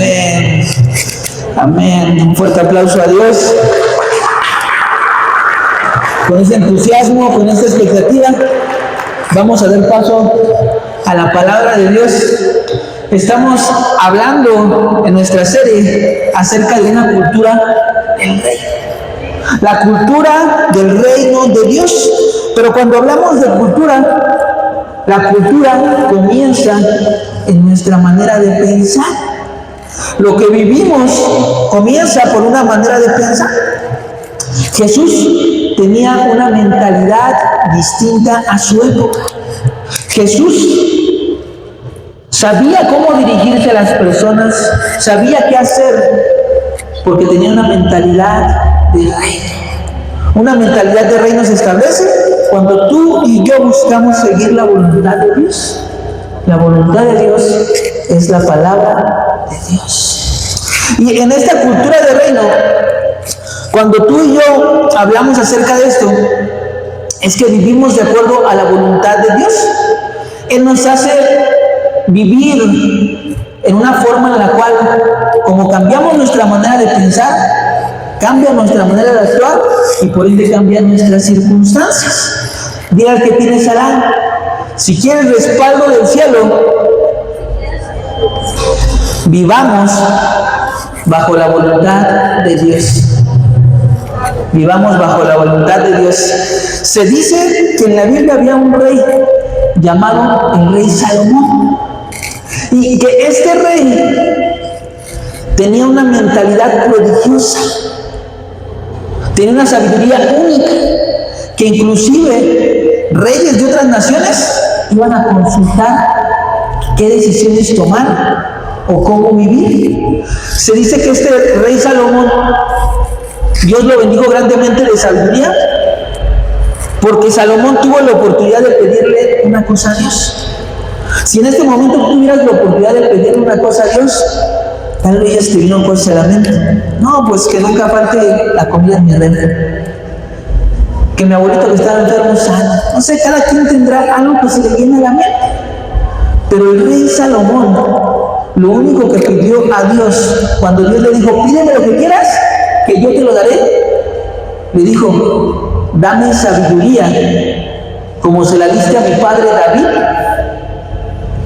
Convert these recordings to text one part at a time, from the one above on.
Amén. Amén. Un fuerte aplauso a Dios. Con ese entusiasmo, con esta expectativa, vamos a dar paso a la palabra de Dios. Estamos hablando en nuestra serie acerca de una cultura del reino. La cultura del reino de Dios. Pero cuando hablamos de cultura, la cultura comienza en nuestra manera de pensar. Lo que vivimos comienza por una manera de pensar. Jesús tenía una mentalidad distinta a su época. Jesús sabía cómo dirigirse a las personas, sabía qué hacer, porque tenía una mentalidad de reino. Una mentalidad de reino se establece cuando tú y yo buscamos seguir la voluntad de Dios. La voluntad de Dios es la palabra de Dios. Y en esta cultura de reino, cuando tú y yo hablamos acerca de esto, es que vivimos de acuerdo a la voluntad de Dios. Él nos hace vivir en una forma en la cual, como cambiamos nuestra manera de pensar, cambia nuestra manera de actuar y por ende cambian nuestras circunstancias. Diga al que tienes al lado, si quieres respaldo del cielo, vivamos bajo la voluntad de Dios. Vivamos bajo la voluntad de Dios. Se dice que en la Biblia había un rey llamado el rey Salomón. Y que este rey tenía una mentalidad prodigiosa. Tenía una sabiduría única. Que inclusive reyes de otras naciones iban a consultar qué decisiones tomar o cómo vivir. Se dice que este rey Salomón, Dios lo bendijo grandemente de sabiduría, porque Salomón tuvo la oportunidad de pedirle una cosa a Dios. Si en este momento tú tuvieras la oportunidad de pedirle una cosa a Dios, tal vez te vino cosas a la mente. No, pues que nunca falte la comida en mi refri. Que mi abuelito que estaba enfermo sana. No sé, cada quien tendrá algo que se le viene a la mente. Pero el rey Salomón, lo único que pidió a Dios, cuando Dios le dijo, pídeme lo que quieras, que yo te lo daré, le dijo, dame sabiduría, como se la diste a mi padre David,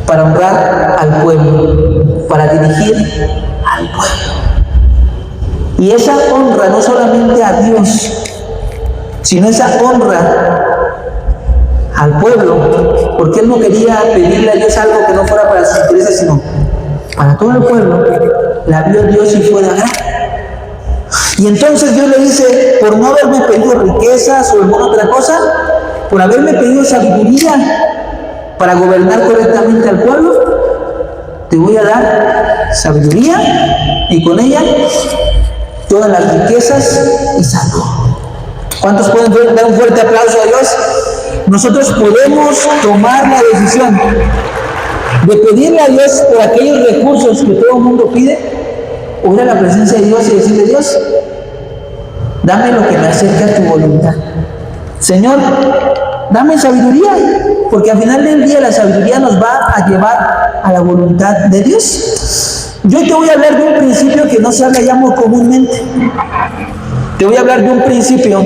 para honrar al pueblo, para dirigir al pueblo. Y esa honra no solamente a Dios, sino esa honra al pueblo, porque él no quería pedirle a Dios algo que no fuera para sus intereses, sino para todo el pueblo. La vio Dios y fue de agrado. Y entonces Dios le dice, por no haberme pedido riquezas o alguna otra cosa, por haberme pedido sabiduría para gobernar correctamente al pueblo, te voy a dar sabiduría y con ella todas las riquezas y salud. ¿Cuántos pueden dar un fuerte aplauso a Dios? Nosotros podemos tomar la decisión de pedirle a Dios por aquellos recursos que todo el mundo pide, o ir a la presencia de Dios y decirle, Dios, dame lo que me acerque a tu voluntad. Señor, dame sabiduría, porque al final del día la sabiduría nos va a llevar a la voluntad de Dios. Yo te voy a hablar de un principio que no se habla ya muy comúnmente. Te voy a hablar de un principio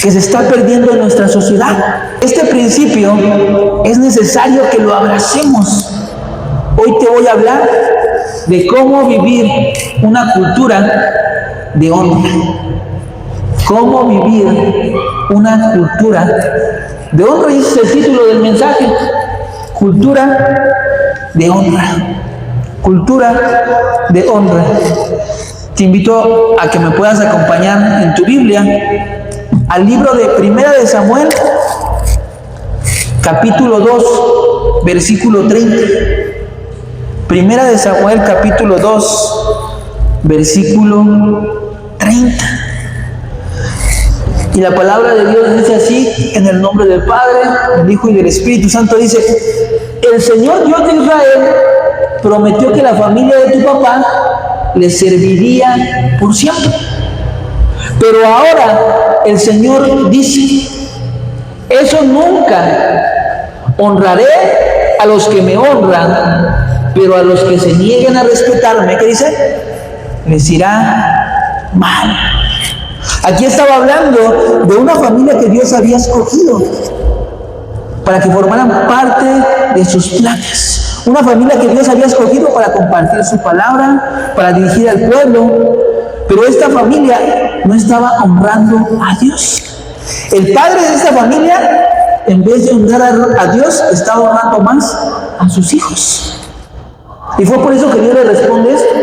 que se está perdiendo en nuestra sociedad. Este principio es necesario que lo abracemos. Hoy te voy a hablar de cómo vivir una cultura de honra. Cómo vivir una cultura de honra. Y ese es el título del mensaje. Cultura de honra. Cultura de honra. Te invito a que me puedas acompañar en tu Biblia al libro de Primera de Samuel, capítulo 2, versículo 30. Primera de Samuel, capítulo 2, versículo 30. Y la palabra de Dios dice así, en el nombre del Padre, del Hijo y del Espíritu Santo, dice, el Señor Dios de Israel prometió que la familia de tu papá le serviría por siempre. Pero ahora el Señor dice, eso nunca. Honraré a los que me honran, pero a los que se nieguen a respetarme, ¿qué dice? Les irá mal. Aquí estaba hablando de una familia que Dios había escogido para que formaran parte de sus planes. Una familia que Dios había escogido para compartir su palabra, para dirigir al pueblo. Pero esta familia no estaba honrando a Dios. El padre de esta familia, en vez de honrar a Dios, estaba honrando más a sus hijos. Y fue por eso que Dios le responde esto: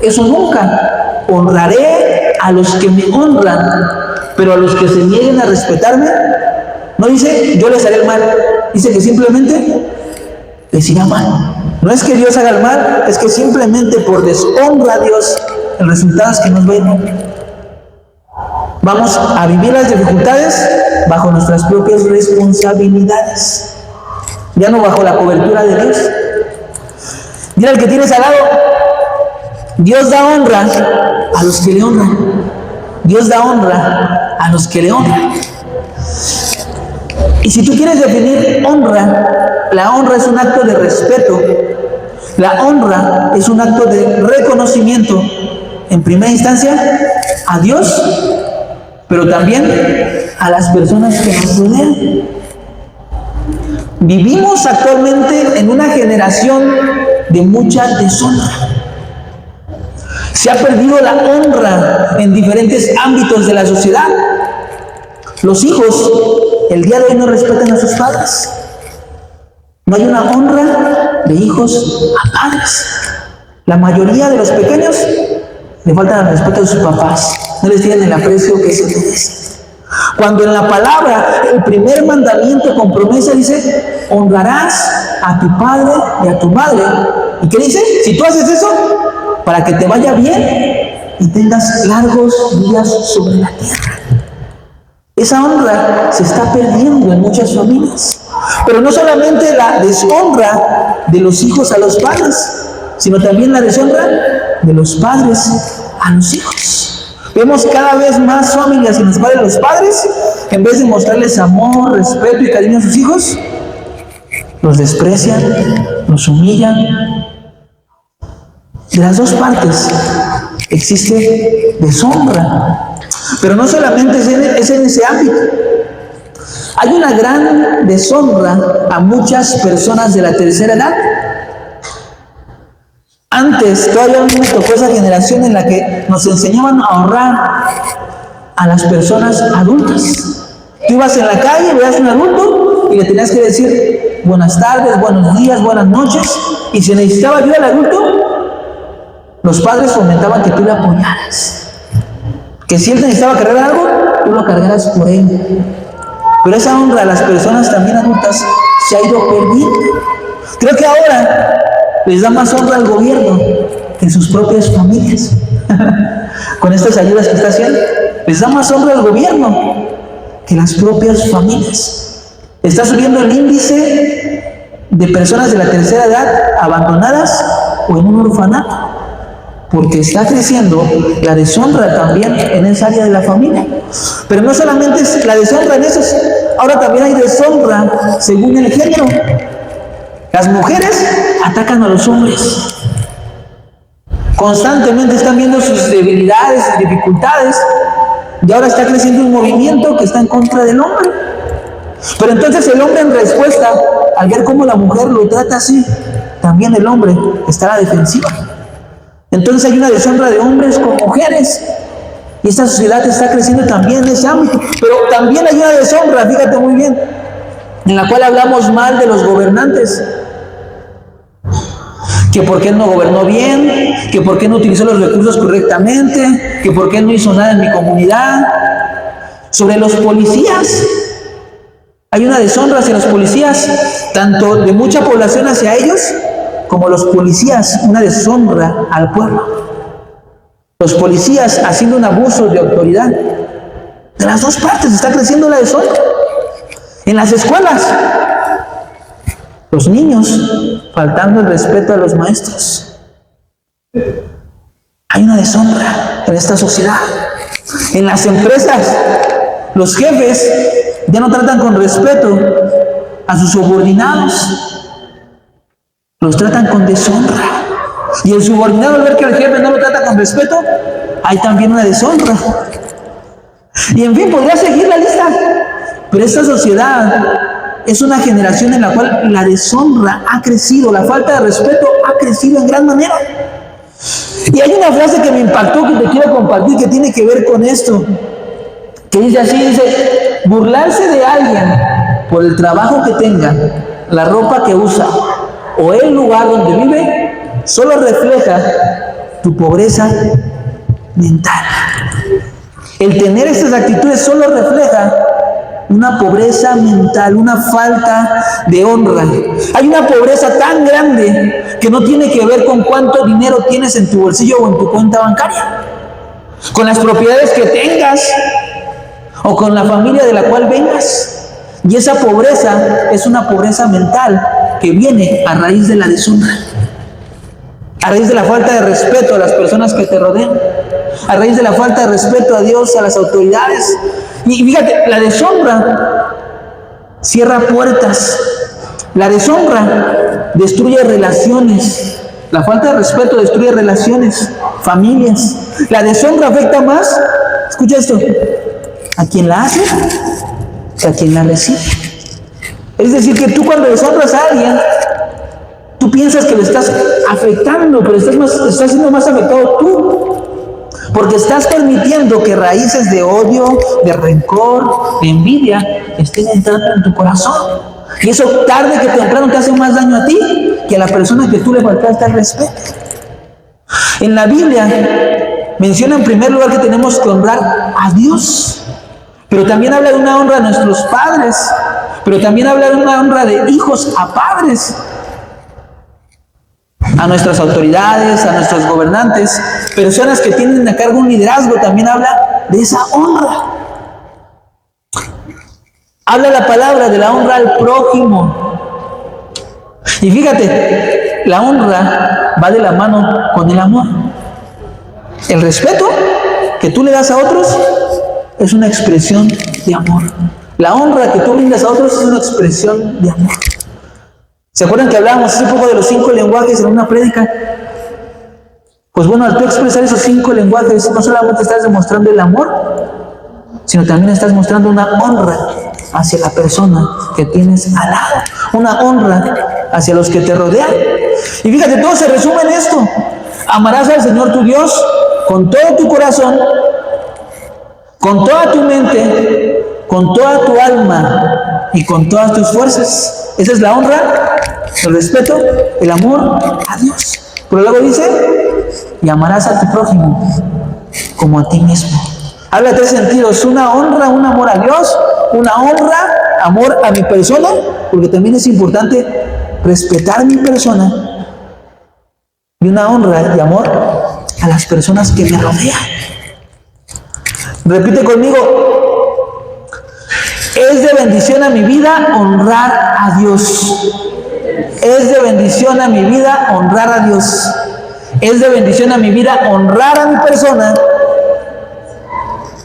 eso nunca. Honraré a los que me honran, pero a los que se nieguen a respetarme, no dice yo les haré el mal, dice que simplemente les irá mal. No es que Dios haga el mal, es que simplemente por deshonra a Dios, el resultado es que nos va a ir mal. Vamos a vivir las dificultades bajo nuestras propias responsabilidades, ya no bajo la cobertura de Dios. Dile al que tienes al lado: Dios da honra a los que le honran. Dios da honra a los que le honran. Y si tú quieres definir honra, la honra es un acto de respeto. La honra es un acto de reconocimiento, en primera instancia, a Dios, pero también a las personas que nos rodean. Vivimos actualmente en una generación de mucha deshonra. Se ha perdido la honra en diferentes ámbitos de la sociedad. Los hijos, el día de hoy, no respetan a sus padres. No hay una honra de hijos a padres. La mayoría de los pequeños le faltan el respeto a sus papás. No les tienen el aprecio que se merecen. Cuando en la palabra, el primer mandamiento con promesa dice: honrarás a tu padre y a tu madre. ¿Y qué dice? Si tú haces eso, para que te vaya bien y tengas largos días sobre la tierra. Esa honra se está perdiendo en muchas familias. Pero no solamente la deshonra de los hijos a los padres, sino también la deshonra de los padres a los hijos. Vemos cada vez más familias en las cuales los padres, en vez de mostrarles amor, respeto y cariño a sus hijos, los desprecian, los humillan. De las dos partes existe deshonra. Pero no solamente es en ese ámbito. Hay una gran deshonra a muchas personas de la tercera edad. Antes, todavía no me tocó esa generación en la que nos enseñaban a honrar a las personas adultas. Tú ibas en la calle, veías a un adulto y le tenías que decir buenas tardes, buenos días, buenas noches. Y si necesitaba ayuda al adulto, los padres fomentaban que tú le apoyaras. Que si él necesitaba cargar algo, tú lo cargaras por él. Pero esa honra a las personas también adultas se ha ido perdiendo. Creo que ahora les da más honra al gobierno que sus propias familias. Con estas ayudas que está haciendo, les da más honra al gobierno que las propias familias. Está subiendo el índice de personas de la tercera edad abandonadas o en un orfanato, porque está creciendo la deshonra también en esa área de la familia. Pero no solamente es la deshonra en esos, ahora también hay deshonra según el género. Las mujeres atacan a los hombres. Constantemente están viendo sus debilidades y dificultades. Y ahora está creciendo un movimiento que está en contra del hombre. Pero entonces el hombre, en respuesta, al ver cómo la mujer lo trata así, también el hombre está a la defensiva. Entonces hay una deshonra de hombres con mujeres. Y esta sociedad está creciendo también en ese ámbito. Pero también hay una deshonra, fíjate muy bien, en la cual hablamos mal de los gobernantes. Que por qué no gobernó bien, que por qué no utilizó los recursos correctamente, que por qué no hizo nada en mi comunidad. Sobre los policías, hay una deshonra hacia los policías, tanto de mucha población hacia ellos, como los policías, una deshonra al pueblo. Los policías haciendo un abuso de autoridad. De las dos partes está creciendo la deshonra. En las escuelas, los niños faltando el respeto a los maestros. Hay una deshonra en esta sociedad. En las empresas, los jefes ya no tratan con respeto a sus subordinados. los tratan con deshonra. Y el subordinado, al ver que el jefe no lo trata con respeto, hay también una deshonra. Y en fin, podría seguir la lista. Pero esta sociedad es una generación en la cual la deshonra ha crecido, la falta de respeto ha crecido en gran manera. Y hay una frase que me impactó, que te quiero compartir, que tiene que ver con esto, que dice así, dice: burlarse de alguien por el trabajo que tenga, la ropa que usa o el lugar donde vive, solo refleja tu pobreza mental. El tener estas actitudes solo refleja una pobreza mental, una falta de honra. Hay una pobreza tan grande que no tiene que ver con cuánto dinero tienes en tu bolsillo o en tu cuenta bancaria, con las propiedades que tengas o con la familia de la cual vengas. Y esa pobreza es una pobreza mental que viene a raíz de la deshonra, a raíz de la falta de respeto a las personas que te rodean, a raíz de la falta de respeto a Dios, a las autoridades. Y fíjate, la deshonra cierra puertas, la deshonra destruye relaciones, la falta de respeto destruye relaciones, familias. La deshonra afecta más, escucha esto, a quien la hace que a quien la recibe. Es decir, que tú cuando deshonras a alguien, tú piensas que le estás afectando, pero estás siendo más afectado tú. Porque estás permitiendo que raíces de odio, de rencor, de envidia estén entrando en tu corazón. Y eso tarde que temprano te hace más daño a ti que a la persona que tú le faltaste al respeto. En la Biblia menciona en primer lugar que tenemos que honrar a Dios. Pero también habla de una honra a nuestros padres. Pero también habla de una honra de hijos a padres, a nuestras autoridades, a nuestros gobernantes, personas que tienen a cargo un liderazgo. También habla de esa honra. Habla la palabra de la honra al prójimo. Y fíjate, la honra va de la mano con el amor. El respeto que tú le das a otros es una expresión de amor. La honra que tú brindas a otros es una expresión de amor. ¿Se acuerdan que hablábamos hace poco de los 5 lenguajes en una prédica? Pues bueno, al tú expresar esos 5 lenguajes, no solamente estás demostrando el amor, sino también estás mostrando una honra hacia la persona que tienes al lado, una honra hacia los que te rodean. Y fíjate, todo se resume en esto: amarás al Señor tu Dios con todo tu corazón, con toda tu mente, con toda tu alma y con todas tus fuerzas. Esa es la honra, el respeto, el amor a Dios. Pero luego dice: y amarás a tu prójimo como a ti mismo. Habla de 3 sentidos: una honra, un amor a Dios, una honra, amor a mi persona, porque también es importante respetar mi persona, y una honra y amor a las personas que me rodean. Repite conmigo: es de bendición a mi vida honrar a Dios. Es de bendición a mi vida honrar a Dios. Es de bendición a mi vida honrar a mi persona.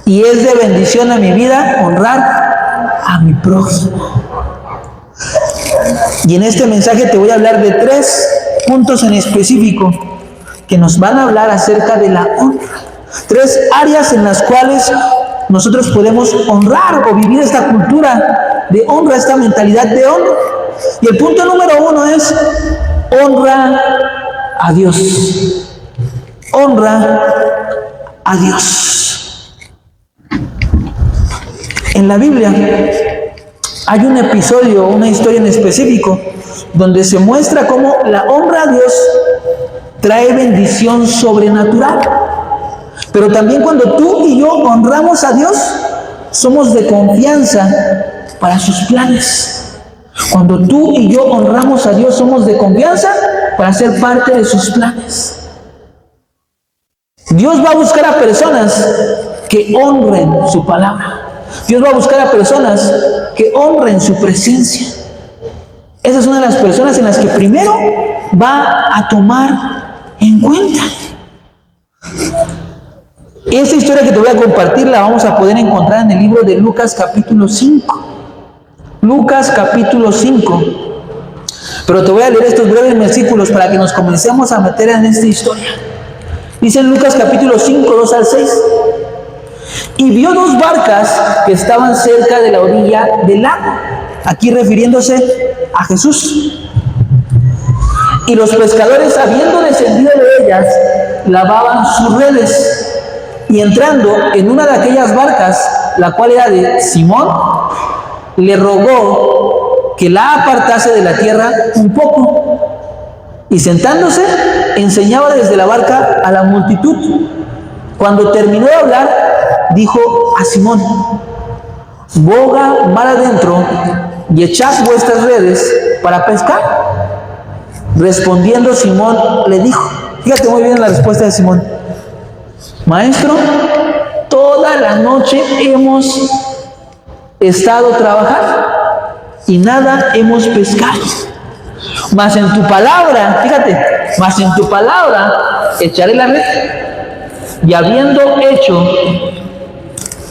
Y es de bendición a mi vida honrar a mi prójimo. Y en este mensaje te voy a hablar de 3 puntos en específico que nos van a hablar acerca de la honra. 3 áreas en las cuales nosotros podemos honrar o vivir esta cultura de honra, esta mentalidad de honra. Y el punto número 1 es: honra a Dios. Honra a Dios. En la Biblia hay un episodio, una historia en específico, donde se muestra cómo la honra a Dios trae bendición sobrenatural. Pero también cuando tú y yo honramos a Dios, somos de confianza para sus planes. Cuando tú y yo honramos a Dios, somos de confianza para ser parte de sus planes. Dios va a buscar a personas que honren su palabra. Dios va a buscar a personas que honren su presencia. Esa es una de las personas en las que primero va a tomar en cuenta. Esta historia que te voy a compartir la vamos a poder encontrar en el libro de Lucas capítulo 5. Lucas capítulo 5. Pero te voy a leer estos breves versículos para que nos comencemos a meter en esta historia. Dice en Lucas capítulo 5, 2 al 6. Y vio dos barcas que estaban cerca de la orilla del lago. Aquí refiriéndose a Jesús. Y los pescadores, habiendo descendido de ellas, lavaban sus redes. Y entrando en una de aquellas barcas, la cual era de Simón, le rogó que la apartase de la tierra un poco. Y sentándose, enseñaba desde la barca a la multitud. Cuando terminó de hablar, dijo a Simón: boga mar adentro y echad vuestras redes para pescar. Respondiendo Simón le dijo, fíjate muy bien la respuesta de Simón: Maestro, toda la noche hemos estado trabajando y nada hemos pescado. Mas en tu palabra, fíjate, mas en tu palabra echaré la red. Y habiendo hecho,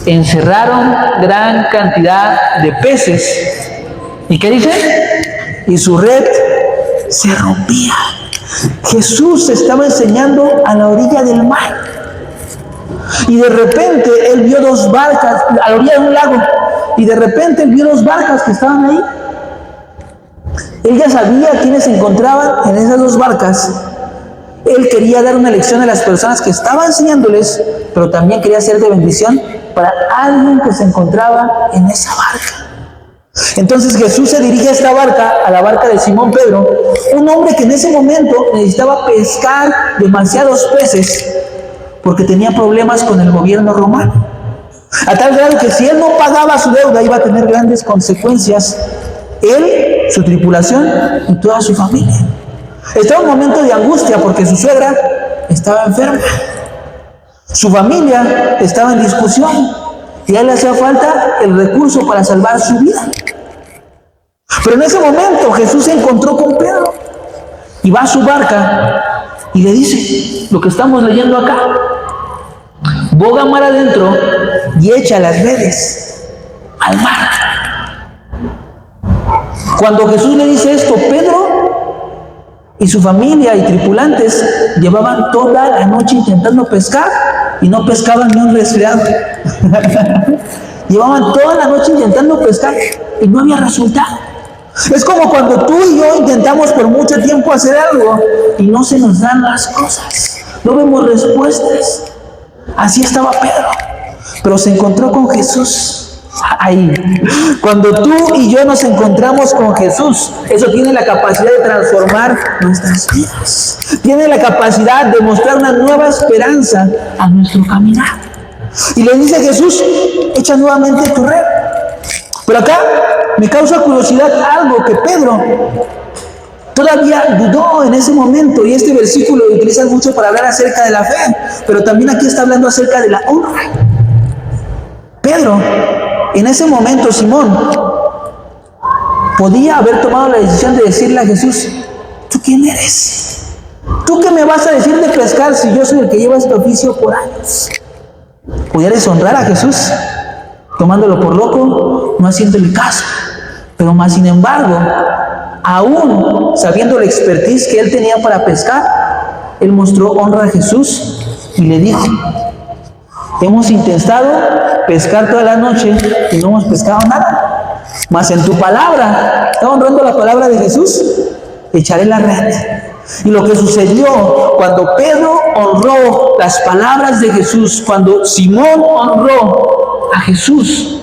encerraron gran cantidad de peces. ¿Y qué dice? Y su red se rompía. Jesús estaba enseñando a la orilla del mar. Y de repente él vio dos barcas a la orilla de un lago. Y de repente él vio dos barcas que estaban ahí. Él ya sabía quiénes se encontraban en esas dos barcas. Él quería dar una lección a las personas que estaba enseñándoles, pero también quería ser de bendición para alguien que se encontraba en esa barca. Entonces Jesús se dirige a esta barca, a la barca de Simón Pedro, un hombre que en ese momento necesitaba pescar demasiados peces porque tenía problemas con el gobierno romano. A tal grado que si él no pagaba su deuda iba a tener grandes consecuencias. Él, su tripulación y toda su familia. Estaba en un momento de angustia porque su suegra estaba enferma. Su familia estaba en discusión y a él le hacía falta el recurso para salvar su vida. Pero en ese momento Jesús se encontró con Pedro y va a su barca y le dice lo que estamos leyendo acá: boga mar adentro y echa las redes al mar. Cuando Jesús le dice esto, Pedro y su familia y tripulantes llevaban toda la noche intentando pescar y no pescaban ni un resfriado. Llevaban toda la noche intentando pescar y no había resultado. Es como cuando tú y yo intentamos por mucho tiempo hacer algo y no se nos dan las cosas, no vemos respuestas. Así estaba Pedro, pero se encontró con Jesús. Ahí, cuando tú y yo nos encontramos con Jesús, eso tiene la capacidad de transformar nuestras vidas. Tiene la capacidad de mostrar una nueva esperanza a nuestro caminar. Y le dice Jesús: echa nuevamente tu red. Pero acá me causa curiosidad algo que Pedro todavía dudó en ese momento, y este versículo lo utilizan mucho para hablar acerca de la fe, pero también aquí está hablando acerca de la honra. Pedro, en ese momento, Simón podía haber tomado la decisión de decirle a Jesús: ¿tú quién eres? ¿Tú qué me vas a decir de pescar si yo soy el que lleva este oficio por años? Podía deshonrar a Jesús, tomándolo por loco, no haciéndole caso. Pero más sin embargo, aún sabiendo la expertise que él tenía para pescar, él mostró honra a Jesús y le dijo: hemos intentado pescar toda la noche y no hemos pescado nada, mas en tu palabra, está honrando la palabra de Jesús, echaré la red. Y lo que sucedió cuando Pedro honró las palabras de Jesús, cuando Simón honró a Jesús,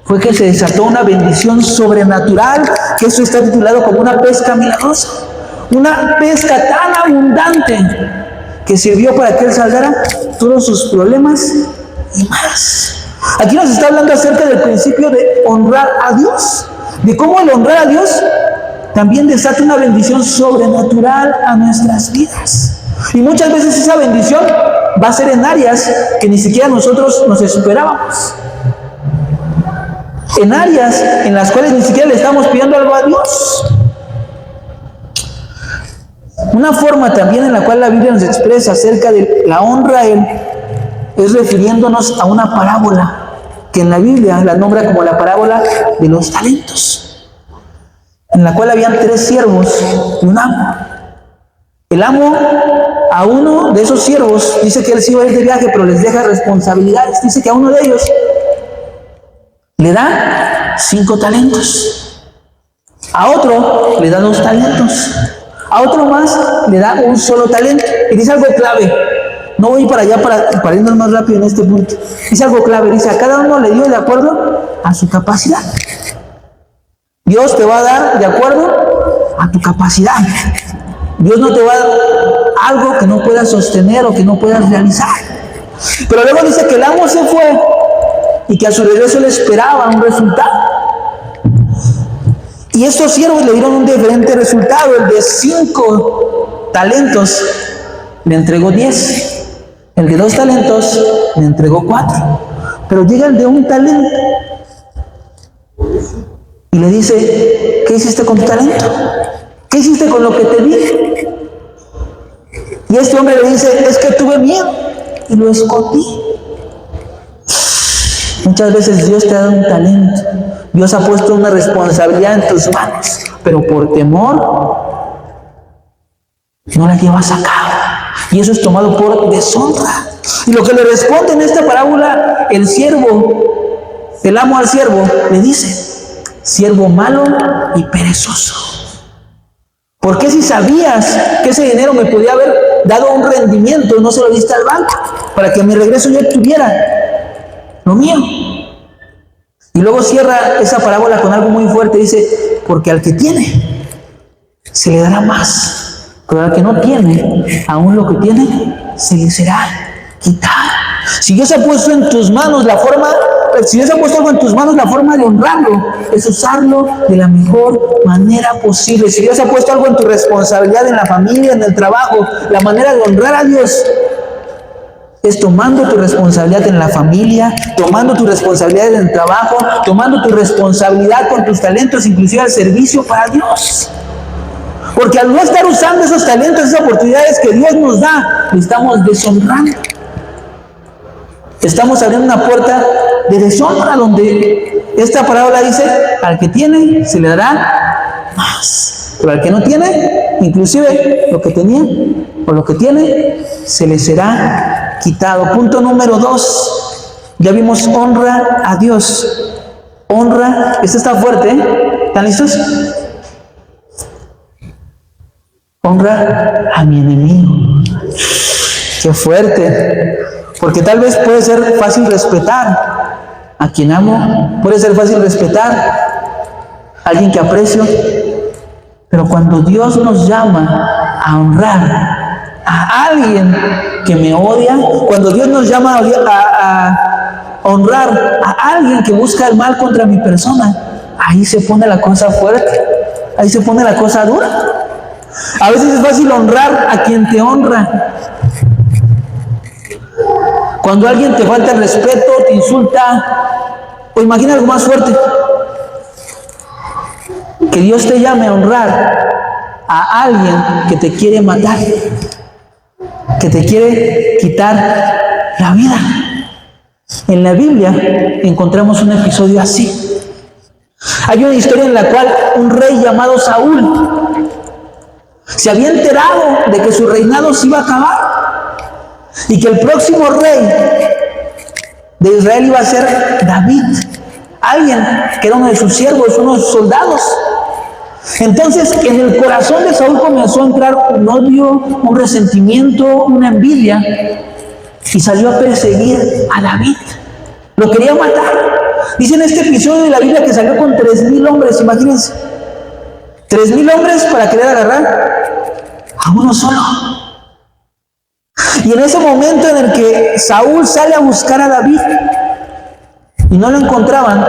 fue que se desató una bendición sobrenatural, que eso está titulado como una pesca milagrosa, una pesca tan abundante que sirvió para que él saldara todos sus problemas y más. Aquí nos está hablando acerca del principio de honrar a Dios, de cómo el honrar a Dios también desata una bendición sobrenatural a nuestras vidas. Y muchas veces esa bendición va a ser en áreas que ni siquiera nosotros nos esperábamos. En áreas en las cuales ni siquiera le estamos pidiendo algo a Dios. Una forma también en la cual la Biblia nos expresa acerca de la honra a Él es refiriéndonos a una parábola que en la Biblia la nombra como la parábola de los talentos. en la cual habían 3 siervos y un amo. El amo a uno de esos siervos dice que él sí va a ir de viaje, pero les deja responsabilidades. Dice que a uno de ellos le da 5 talentos, a otro le da 2 talentos, a otro más le da 1 solo talento. Y dice algo clave. No voy para allá para irnos más rápido en este punto. Dice algo clave. Dice, a cada uno le dio de acuerdo a su capacidad. Dios te va a dar de acuerdo a tu capacidad. Dios no te va a dar algo que no puedas sostener o que no puedas realizar. Pero luego dice que el amo se fue y que a su regreso le esperaba un resultado. Y estos siervos le dieron un diferente resultado. El de 5 talentos le entregó 10. El de 2 talentos le entregó 4. Pero llega el de 1 talento y le dice, ¿qué hiciste con tu talento? ¿Qué hiciste con lo que te di? Y este hombre le dice, es que tuve miedo y lo escondí. Muchas veces Dios te ha dado un talento, Dios ha puesto una responsabilidad en tus manos, pero por temor no la llevas a cabo. Y eso es tomado por deshonra. Y lo que le responde en esta parábola el siervo, el amo al siervo, le dice, siervo malo y perezoso. ¿Por qué si sabías que ese dinero me podía haber dado un rendimiento, no se lo diste al banco? Para que a mi regreso yo tuviera lo mío. Y luego cierra esa parábola con algo muy fuerte. Dice, porque al que tiene, se le dará más. Pero al que no tiene, aún lo que tiene, se le será quitado. Si Dios ha puesto en tus manos la forma, si Dios ha puesto algo en tus manos, la forma de honrarlo es usarlo de la mejor manera posible. Si Dios ha puesto algo en tu responsabilidad, en la familia, en el trabajo, la manera de honrar a Dios es tomando tu responsabilidad en la familia, tomando tu responsabilidad en el trabajo, tomando tu responsabilidad con tus talentos, inclusive al servicio para Dios. Porque al no estar usando esos talentos, esas oportunidades que Dios nos da, le estamos deshonrando. Estamos abriendo una puerta de deshonra donde esta parábola dice, al que tiene se le dará más. Pero al que no tiene, inclusive lo que tenía o lo que tiene, se le será quitado. Punto número 2. Ya vimos honra a Dios. Honra, esto está fuerte, ¿eh? ¿Están listos? Honra a mi enemigo. Qué fuerte. Porque tal vez puede ser fácil respetar a quien amo, puede ser fácil respetar a alguien que aprecio, pero cuando Dios nos llama a honrar a alguien que me odia, cuando Dios nos llama a honrar a alguien que busca el mal contra mi persona, ahí se pone la cosa fuerte, ahí se pone la cosa dura. A veces es fácil honrar a quien te honra. Cuando alguien te falta el respeto, te insulta, o imagina algo más fuerte, que Dios te llame a honrar a alguien que te quiere matar, que te quiere quitar la vida. En la Biblia encontramos un episodio así. Hay una historia en la cual un rey llamado Saúl se había enterado de que su reinado se iba a acabar y que el próximo rey de Israel iba a ser David, alguien que era uno de sus siervos, uno de sus soldados. Entonces en el corazón de Saúl comenzó a entrar un odio, un resentimiento, una envidia, y salió a perseguir a David. Lo quería matar. Dice en este episodio de la Biblia que salió con 3,000 hombres, imagínense. 3,000 hombres para querer agarrar a uno solo. Y en ese momento en el que Saúl sale a buscar a David y no lo encontraban,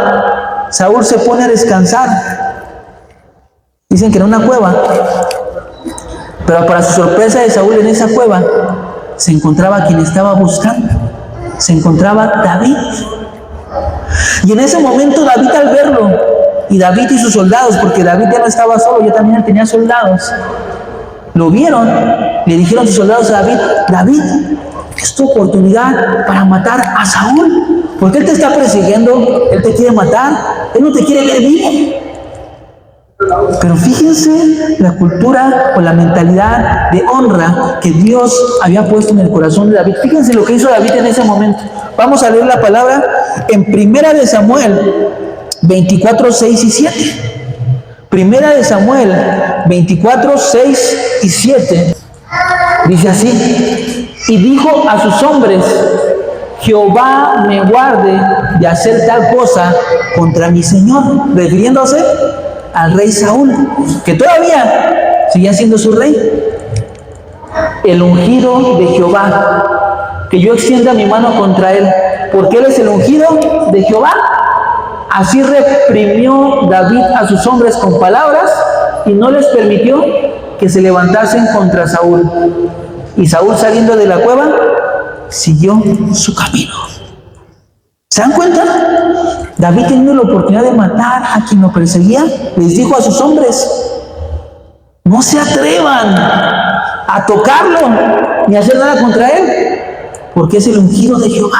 Saúl se pone a descansar. Dicen que era una cueva, pero para su sorpresa de Saúl, en esa cueva se encontraba quien estaba buscando, se encontraba David. Y en ese momento David, al verlo, y David y sus soldados, porque David ya no estaba solo, ya también tenía soldados, lo vieron, le dijeron sus soldados a David: David, es tu oportunidad para matar a Saúl, porque él te está persiguiendo, él te quiere matar, él no te quiere ver vivo. Pero fíjense la cultura o la mentalidad de honra que Dios había puesto en el corazón de David. Fíjense lo que hizo David en ese momento. Vamos a leer la palabra en Primera de Samuel 24, 6 y 7. Primera de Samuel 24, 6 y 7. Dice así: y dijo a sus hombres: Jehová me guarde de hacer tal cosa contra mi Señor, refiriéndose al rey Saúl, que todavía seguía siendo su rey. El ungido de Jehová, que yo extienda mi mano contra él, porque él es el ungido de Jehová. Así reprimió David a sus hombres con palabras y no les permitió que se levantasen contra Saúl. Y Saúl, saliendo de la cueva, siguió su camino. ¿Se dan cuenta? David, teniendo la oportunidad de matar a quien lo perseguía, les dijo a sus hombres: no se atrevan a tocarlo ni a hacer nada contra él, porque es el ungido de Jehová.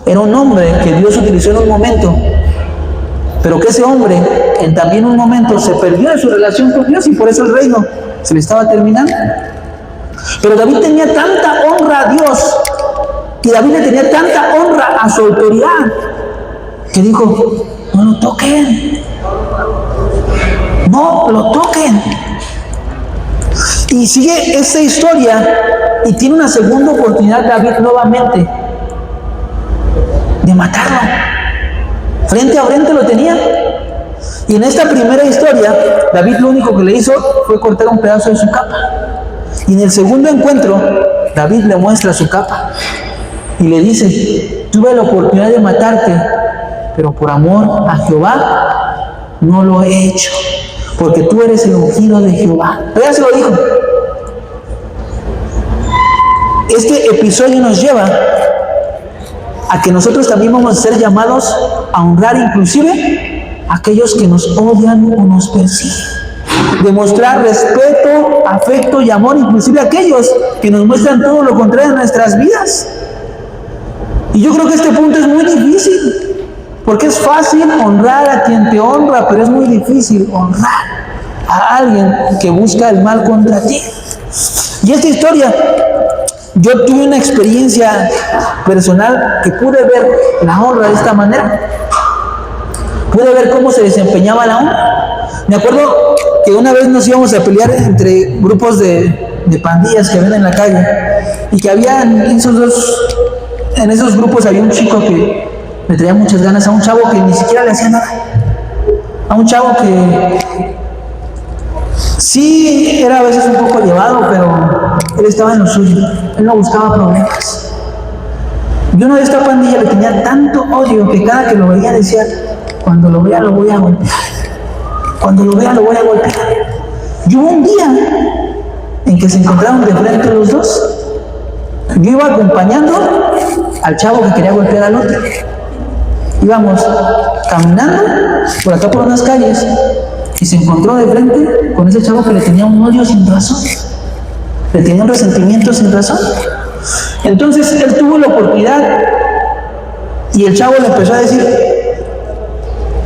Era un hombre que Dios utilizó en un momento, pero que ese hombre en también un momento se perdió de su relación con Dios, y por eso el reino se le estaba terminando. Pero David tenía tanta honra a Dios, y David le tenía tanta honra a su autoridad, que dijo: no lo toquen, no lo toquen. Y sigue esta historia, y tiene una segunda oportunidad David nuevamente de matarlo. Frente a frente lo tenía. Y en esta primera historia, David lo único que le hizo fue cortar un pedazo de su capa. Y en el segundo encuentro, David le muestra su capa y le dice: tuve la oportunidad de matarte, pero por amor a Jehová no lo he hecho, porque tú eres el ungido de Jehová. Pero ya se lo dijo. Este episodio nos lleva a que nosotros también vamos a ser llamados a honrar inclusive a aquellos que nos odian o nos persiguen. Demostrar respeto, afecto y amor inclusive a aquellos que nos muestran todo lo contrario en nuestras vidas. Y yo creo que este punto es muy difícil, porque es fácil honrar a quien te honra, pero es muy difícil honrar a alguien que busca el mal contra ti. Y esta historia, yo tuve una experiencia personal que pude ver la honra de esta manera. Pude ver cómo se desempeñaba la honra. Me acuerdo que una vez nos íbamos a pelear entre grupos de pandillas que ven en la calle, y que había en esos grupos había un chico que le traía muchas ganas a un chavo que ni siquiera le hacía nada. A un chavo que sí era a veces un poco llevado, pero él estaba en lo suyo. Él no buscaba problemas. Yo no de esta pandilla le tenía tanto odio que cada que lo veía decía: cuando lo vea lo voy a golpear. Cuando lo vea lo voy a golpear. Y hubo un día en que se encontraron de frente los dos. Yo iba acompañando al chavo que quería golpear al otro. Íbamos caminando por acá por unas calles, y se encontró de frente con ese chavo que le tenía un odio sin razón, le tenía un resentimiento sin razón. Entonces él tuvo la oportunidad, y el chavo le empezó a decir: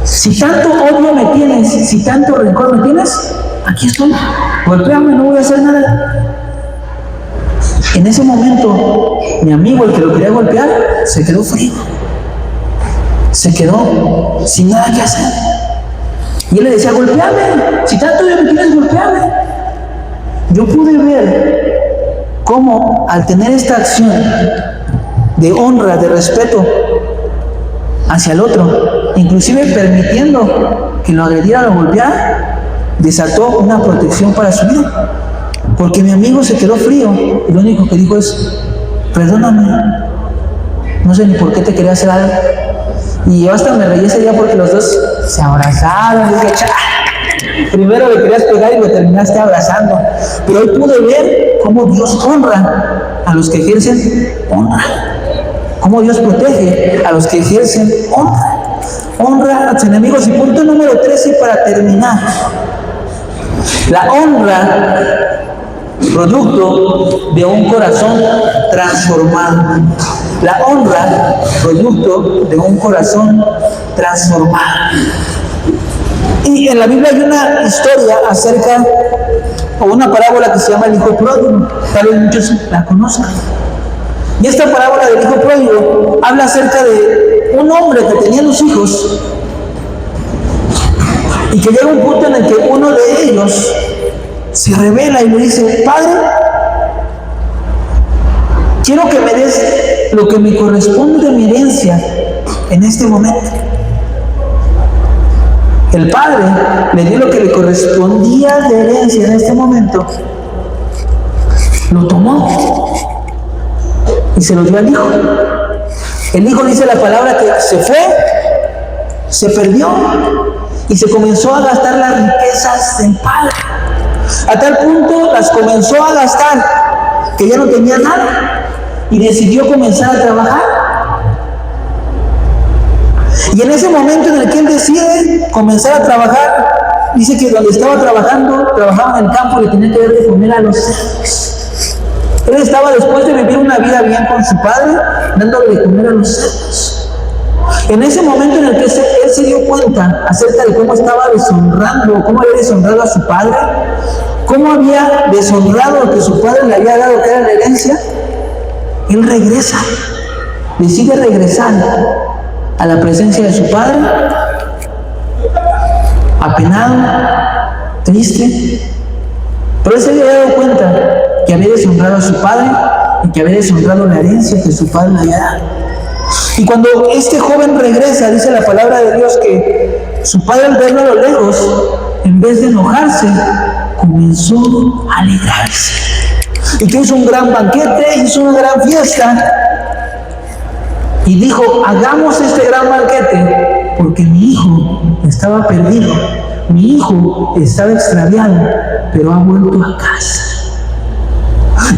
si tanto odio me tienes, si tanto rencor me tienes, aquí estoy, golpéame, no voy a hacer nada. En ese momento, mi amigo, el que lo quería golpear, se quedó frío, se quedó sin nada que hacer. Y él le decía: golpéame, si tanto odio me tienes, golpéame. Yo pude ver cómo, al tener esta acción de honra, de respeto hacia el otro, inclusive permitiendo que lo agrediera o lo golpeara, desató una protección para su vida. Porque mi amigo se quedó frío, y lo único que dijo es: perdóname, no sé ni por qué te quería hacer algo. Y yo hasta me reí ese día porque los dos se abrazaron. Dije: primero le querías pegar y lo terminaste abrazando. Pero hoy pude ver cómo Dios honra a los que ejercen honra, cómo Dios protege a los que ejercen honra. Honra a tus enemigos. Y punto número 13 para terminar: la honra producto de un corazón transformado. La honra, producto de un corazón transformado. Y en la Biblia hay una historia acerca, o una parábola que se llama el hijo pródigo. Tal vez muchos la conozcan. Y esta parábola del hijo pródigo habla acerca de un hombre que tenía dos hijos y que llega un punto en el que uno de ellos se revela y le dice: Padre, quiero que me des lo que me corresponde de mi herencia en este momento. El padre le dio lo que le correspondía de herencia en este momento, lo tomó y se lo dio al hijo. El hijo, dice la palabra, que se fue, se perdió y se comenzó a gastar las riquezas del padre. A tal punto las comenzó a gastar que ya no tenía nada y decidió comenzar a trabajar. Y en ese momento en el que él decide comenzar a trabajar, dice que donde estaba trabajando, trabajaba en el campo, le tenía que dar de comer a los cerdos. Él estaba, después de vivir una vida bien con su padre, dándole de comer a los cerdos. En ese momento en el que él se dio cuenta acerca de cómo estaba deshonrando, cómo había deshonrado a su padre, cómo había deshonrado lo que su padre le había dado, que era la herencia, él regresa, decide regresar a la presencia de su padre, apenado, triste, pero él se había dado cuenta que había deshonrado a su padre y que había deshonrado la herencia que su padre le había dado. Y cuando este joven regresa, dice la palabra de Dios que su padre, al verlo a lo lejos, en vez de enojarse, comenzó a alegrarse. Y que hizo un gran banquete, hizo una gran fiesta. Y dijo: hagamos este gran banquete porque mi hijo estaba perdido, mi hijo estaba extraviado, pero ha vuelto a casa.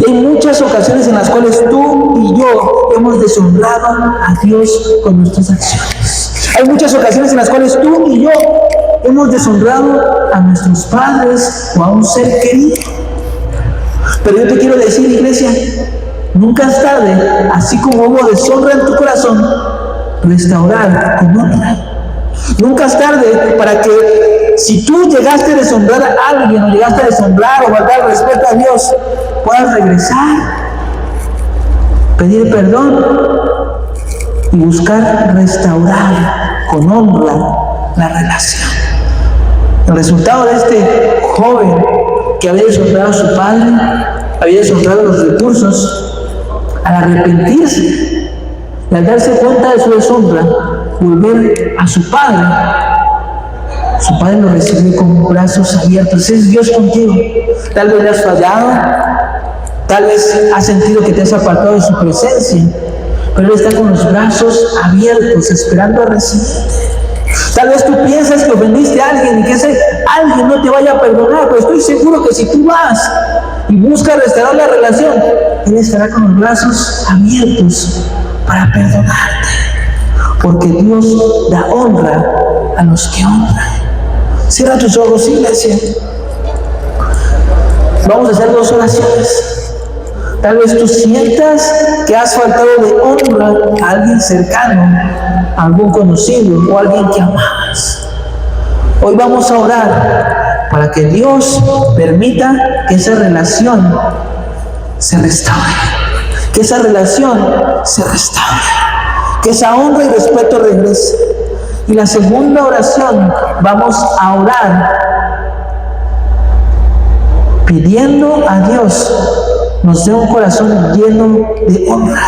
Hay muchas ocasiones en las cuales tú y yo hemos deshonrado a Dios con nuestras acciones. Hay muchas ocasiones en las cuales tú y yo hemos deshonrado a nuestros padres o a un ser querido. Pero yo te quiero decir, iglesia, nunca es tarde, así como hubo deshonra en tu corazón, restaurar con honra. Nunca es tarde para que, si tú llegaste a deshonrar a alguien, o llegaste a deshonrar o faltar respeto a Dios, puedas regresar, pedir perdón y buscar restaurar con honra la relación. El resultado de este joven que había deshonrado a su padre, había deshonrado los recursos, al arrepentirse y al darse cuenta de su deshonra, volver a su padre lo recibió con brazos abiertos. Es Dios contigo. Tal vez le has fallado, tal vez has sentido que te has apartado de su presencia, pero Él está con los brazos abiertos, esperando a recibirte. Tal vez tú piensas que ofendiste a alguien y que ese alguien no te vaya a perdonar, pero estoy seguro que si tú vas y buscas restaurar la relación, Él estará con los brazos abiertos para perdonarte. Porque Dios da honra a los que honran. Cierra tus ojos, iglesia. Vamos a hacer dos oraciones. Tal vez tú sientas que has faltado de honra a alguien cercano, a algún conocido o a alguien que amabas. Hoy vamos a orar para que Dios permita que esa relación se restaure. Que esa relación se restaure. Que esa honra y respeto regrese. Y la segunda oración, vamos a orar pidiendo a Dios nos dé un corazón lleno de honra,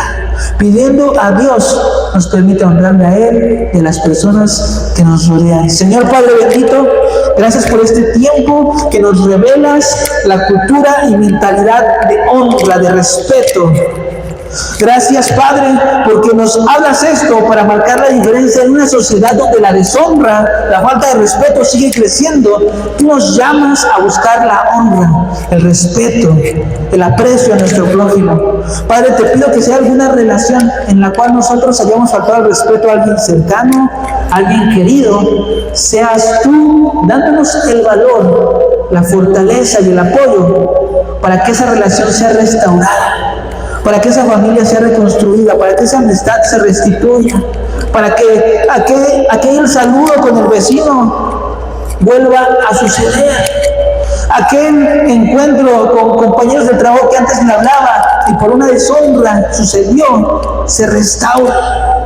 pidiendo a Dios nos permita honrarle a Él y a las personas que nos rodean. Señor Padre bendito, gracias por este tiempo que nos revelas la cultura y mentalidad de honra, de respeto. Gracias, Padre, porque nos hablas esto para marcar la diferencia en una sociedad donde la deshonra, la falta de respeto sigue creciendo. Tú nos llamas a buscar la honra, el respeto, el aprecio a nuestro prójimo. Padre, te pido que sea alguna relación en la cual nosotros hayamos faltado el respeto a alguien cercano, a alguien querido, seas tú dándonos el valor, la fortaleza y el apoyo para que esa relación sea restaurada, para que esa familia sea reconstruida, para que esa amistad se restituya, para que aquel saludo con el vecino vuelva a suceder, aquel encuentro con compañeros de trabajo que antes le hablaba y por una deshonra sucedió, se restaura.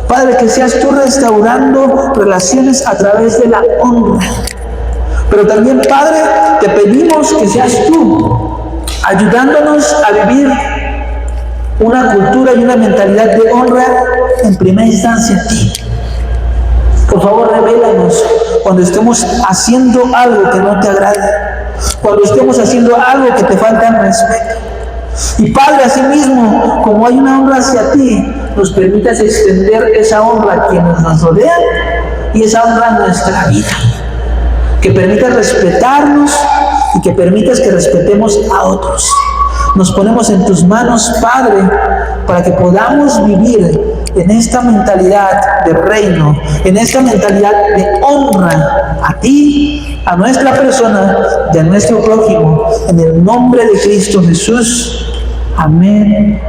Padre, que seas tú restaurando relaciones a través de la honra. Pero también, Padre, te pedimos que seas tú ayudándonos a vivir una cultura y una mentalidad de honra en primera instancia a ti. Por favor, revélanos cuando estemos haciendo algo que no te agrade, cuando estemos haciendo algo que te falta en respeto. Y Padre, asimismo, como hay una honra hacia ti, nos permitas extender esa honra a quienes nos rodean y esa honra a nuestra vida. Que permitas respetarnos y que permitas que respetemos a otros. Nos ponemos en tus manos, Padre, para que podamos vivir en esta mentalidad de reino, en esta mentalidad de honra a ti, a nuestra persona y a nuestro prójimo. En el nombre de Cristo Jesús. Amén.